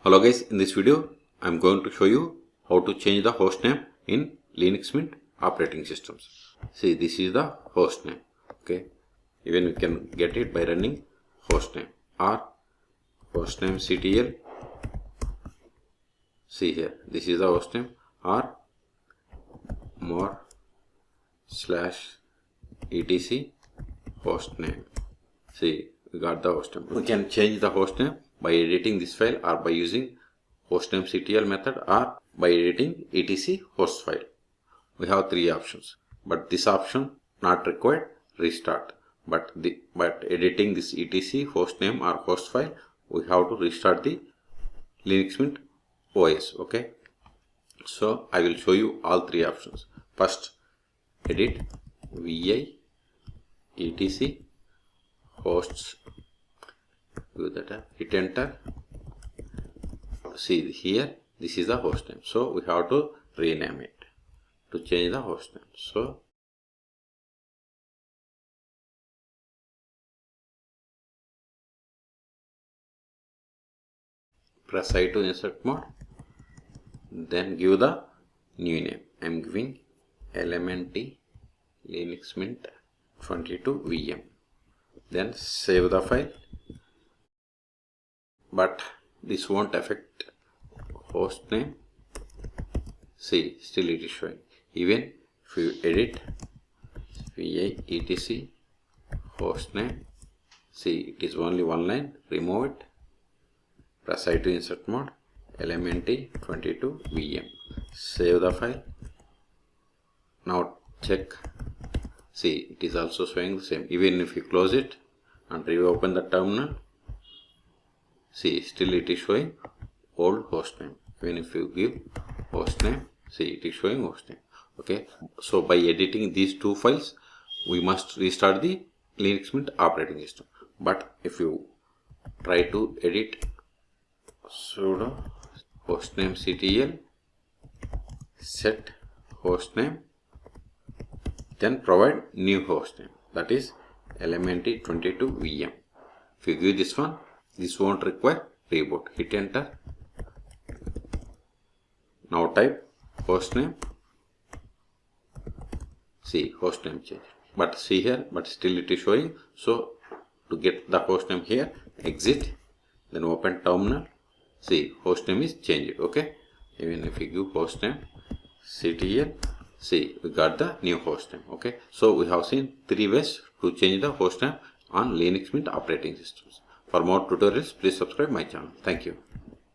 Hello guys, in this video I am going to show you how to change the host name in Linux Mint operating systems. See, this is the host name. Okay, even we can get it by running hostname or hostname ctl. See here, this is the hostname or more /etc hostname. See, we got the hostname. We can change the hostname by editing this file or by using hostnamectl method or by editing etc host file. We have three options, but this option not required restart. But editing this etc hostname or host file, we have to restart the Linux Mint OS. Okay, so I will show you all three options. First, edit vi etc hosts. Do that, hit enter. See here, this is the host name, so we have to rename it to change the host name. So press I to insert mode, then give the new name. I am giving LMNT Linux Mint 22 VM. Then save the file, but this won't affect host name. See, still it is showing. Even if you edit vi etc host name, see, it is only one line. Remove it. Press I to insert mode, LMNT 22 VM. Save the file. Now check. See, it is also showing the same. Even if you close it and reopen the terminal, see, still it is showing old host name. Even if you give host name, see, it is showing host name. Okay, so by editing these two files, we must restart the Linux Mint operating system. But if you try to edit sudo hostnamectl set hostname, then provide new hostname, that is LMNT 22 VM. If you give this one, this won't require reboot. Hit enter. Now type hostname. See, hostname change. But see here, but still it is showing. So to get the hostname here, exit, then open terminal. See, hostname is changed. Okay, even if you give hostname ctl, see, we got the new hostname. Okay, so we have seen three ways to change the hostname on Linux Mint operating systems. For more tutorials, please subscribe my channel. Thank you.